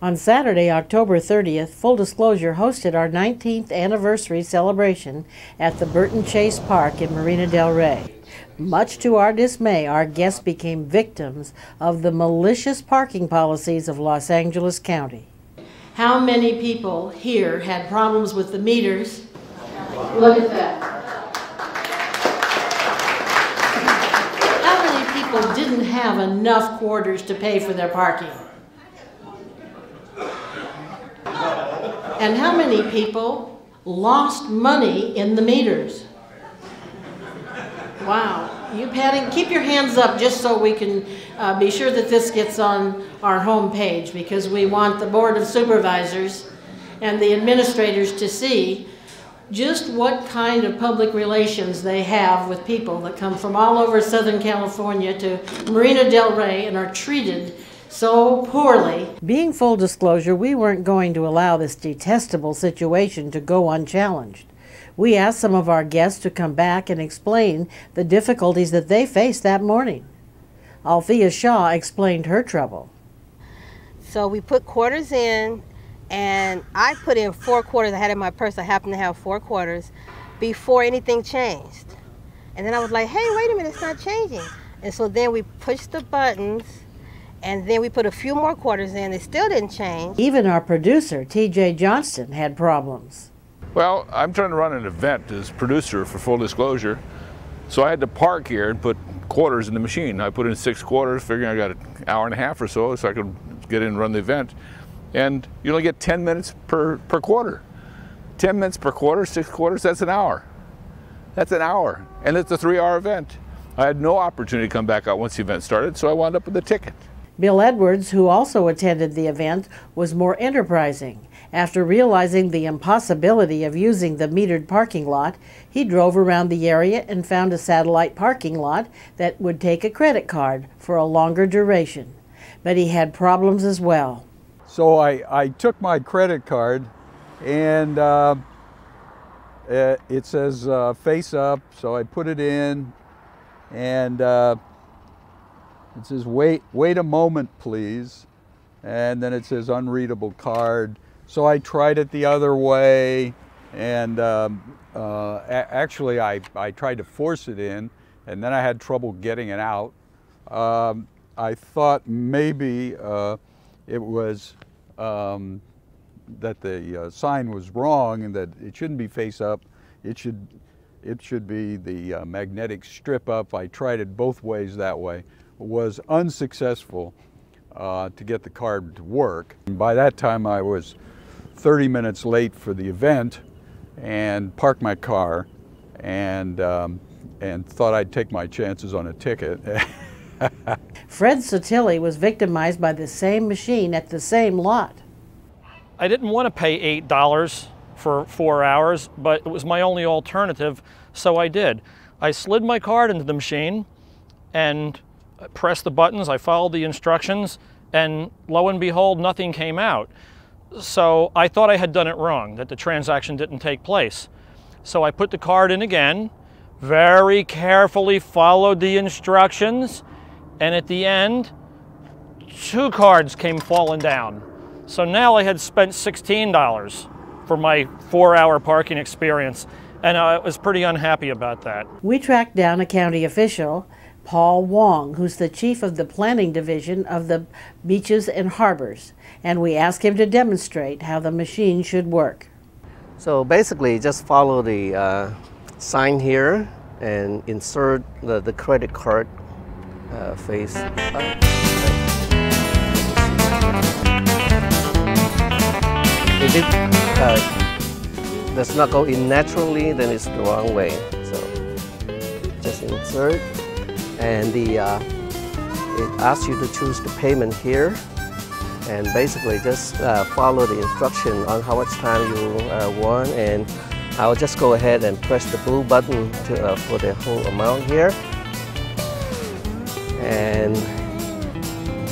On Saturday, October 30th, Full Disclosure hosted our 19th anniversary celebration at the Burton Chase Park in Marina del Rey. Much to our dismay, our guests became victims of the malicious parking policies of Los Angeles County. How many people here had problems with the meters? Look at that. How many people didn't have enough quarters to pay for their parking? And how many people lost money in the meters? Wow. Keep your hands up just so we can be sure that this gets on our home page, because we want the Board of Supervisors and the administrators to see just what kind of public relations they have with people that come from all over Southern California to Marina del Rey and are treated so poorly. Being Full Disclosure, we weren't going to allow this detestable situation to go unchallenged. We asked some of our guests to come back and explain the difficulties that they faced that morning. Althea Shaw explained her trouble. So we put quarters in, and I put in 4 quarters. I had in my purse. I happened to have 4 quarters before anything changed. And then I was like, hey, wait a minute, it's not changing. And so then we pushed the buttons, and then we put a few more quarters in. It still didn't change. Even our producer, T.J. Johnston, had problems. Well, I'm trying to run an event as producer for Full Disclosure, so I had to park here and put quarters in the machine. I put in 6 quarters, figuring I got an hour and a half or so I could get in and run the event. And you only get 10 minutes per quarter. 10 minutes per quarter, 6 quarters, that's an hour. That's an hour, and it's a 3-hour event. I had no opportunity to come back out once the event started, so I wound up with a ticket. Bill Edwards, who also attended the event, was more enterprising. After realizing the impossibility of using the metered parking lot, he drove around the area and found a satellite parking lot that would take a credit card for a longer duration. But he had problems as well. So I took my credit card, and it says face up, so I put it in, and it says wait a moment please, and then it says unreadable card. So I tried it the other way, and actually I tried to force it in, and then I had trouble getting it out. I thought maybe it was that the sign was wrong, and that it shouldn't be face up. It should be the magnetic strip up. I tried it both ways that way. It was unsuccessful to get the card to work. And by that time I was 30 minutes late for the event, and parked my car, and thought I'd take my chances on a ticket. Fred Sotilli was victimized by the same machine at the same lot. I didn't want to pay $8 for 4 hours, but it was my only alternative, so I did. I slid my card into the machine and pressed the buttons. I followed the instructions, and lo and behold, nothing came out. So I thought I had done it wrong, that the transaction didn't take place. So I put the card in again, very carefully followed the instructions, and at the end, 2 cards came falling down. So now I had spent $16 for my 4-hour parking experience, and I was pretty unhappy about that. We tracked down a county official, Paul Wong, who's the chief of the planning division of the beaches and harbors, and we asked him to demonstrate how the machine should work. So basically just follow the sign here and insert the credit card face up. If it does not go in naturally, then it's the wrong way. So just insert, and it asks you to choose the payment here, and basically just follow the instruction on how much time you want, and I'll just go ahead and press the blue button for the whole amount here, and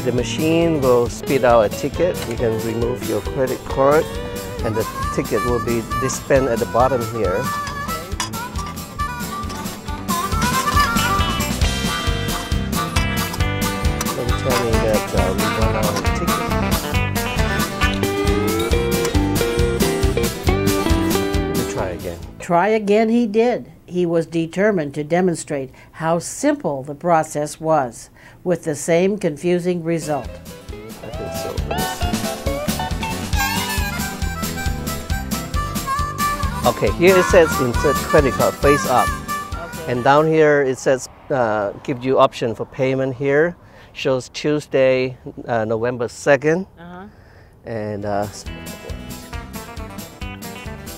the machine will spit out a ticket. You can remove your credit card, and the ticket will be dispensed at the bottom here. Tell me that we run out of tickets. try again he did. He was determined to demonstrate how simple the process was, with the same confusing result. I think so. Okay, here it says insert credit card face up. Okay. And down here it says gives you option for payment here. Shows Tuesday, November 2nd. And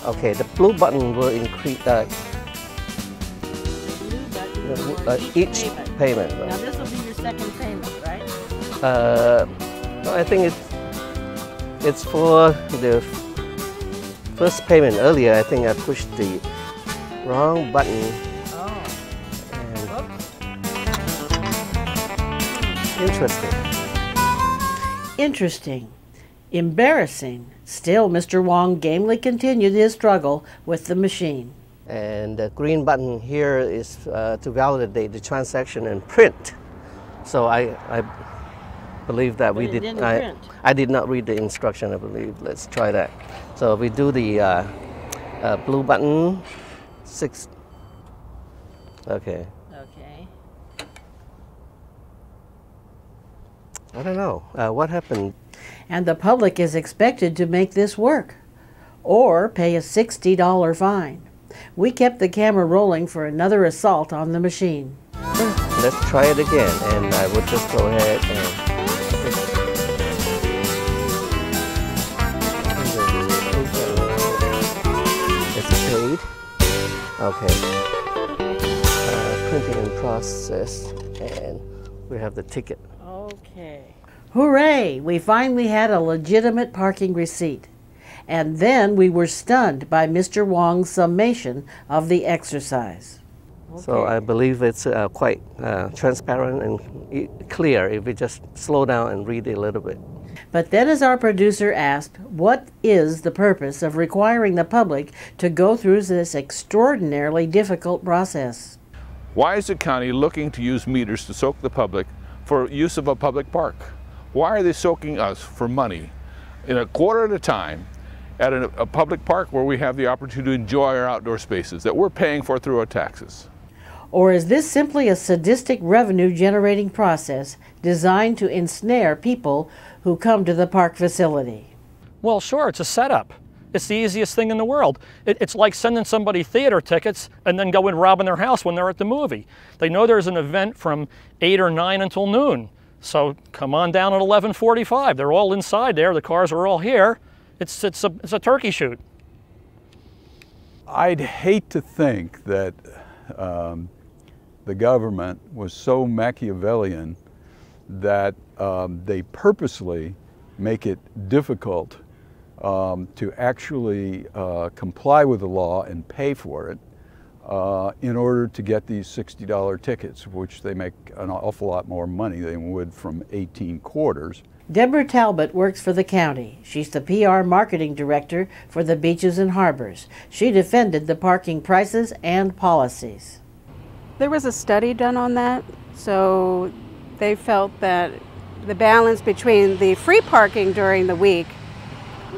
okay, the blue button will increase each payment. Now this will be your second payment, right? No, I think it's for the first payment. Earlier, I think I pushed the wrong button. Oh. And interesting. Interesting. Embarrassing. Still, Mr. Wong gamely continued his struggle with the machine. And the green button here is to validate the transaction and print. So I believe that we did. I did not read the instruction, I believe. Let's try that. So we do the blue button, 6. Okay. Okay. I don't know. What happened? And the public is expected to make this work or pay a $60 fine. We kept the camera rolling for another assault on the machine. Let's try it again, and I will just go ahead and it's paid. Okay. Printing in process, and we have the ticket. Okay. Hooray! We finally had a legitimate parking receipt. And then we were stunned by Mr. Wong's summation of the exercise. So I believe it's quite transparent and clear if we just slow down and read it a little bit. But then as our producer asked, what is the purpose of requiring the public to go through this extraordinarily difficult process? Why is the county looking to use meters to soak the public for use of a public park? Why are they soaking us for money in a quarter at a time at a public park where we have the opportunity to enjoy our outdoor spaces that we're paying for through our taxes? Or is this simply a sadistic revenue-generating process designed to ensnare people who come to the park facility? Well, sure, it's a setup. It's the easiest thing in the world. It's like sending somebody theater tickets and then going robbing their house when they're at the movie. They know there's an event from 8 or 9 until noon. So come on down at 11:45. They're all inside there. The cars are all here. It's a turkey shoot. I'd hate to think that the government was so Machiavellian that they purposely make it difficult to actually comply with the law and pay for it in order to get these $60 tickets, which they make an awful lot more money than would from 18 quarters. Deborah Talbot works for the county. She's the PR marketing director for the beaches and harbors. She defended the parking prices and policies. There was a study done on that, so they felt that the balance between the free parking during the week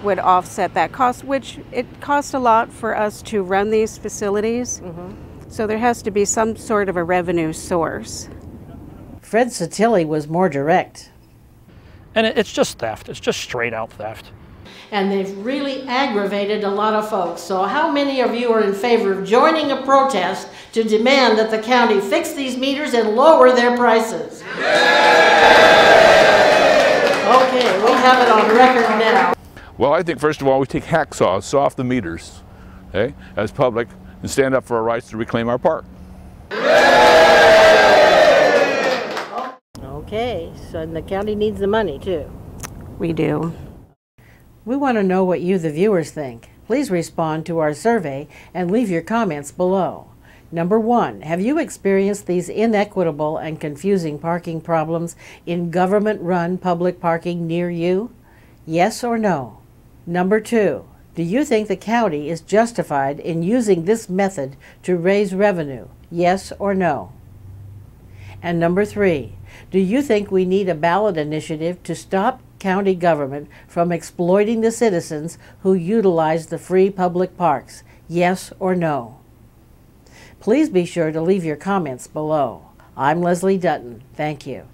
would offset that cost, which it costs a lot for us to run these facilities. So there has to be some sort of a revenue source. Fred Sotilli was more direct. And it's just theft. It's just straight out theft. And they've really aggravated a lot of folks. So how many of you are in favor of joining a protest to demand that the county fix these meters and lower their prices? Okay, we'll have it on record now. Well, I think first of all we take hacksaws, saw off the meters, okay, as public, and stand up for our rights to reclaim our park. Okay, so the county needs the money too. We do. We want to know what you, the viewers, think. Please respond to our survey and leave your comments below. Number 1, have you experienced these inequitable and confusing parking problems in government-run public parking near you? Yes or no? Number 2, do you think the county is justified in using this method to raise revenue? Yes or no? And number 3, do you think we need a ballot initiative to stop county government from exploiting the citizens who utilize the free public parks? Yes or no? Please be sure to leave your comments below. I'm Leslie Dutton. Thank you.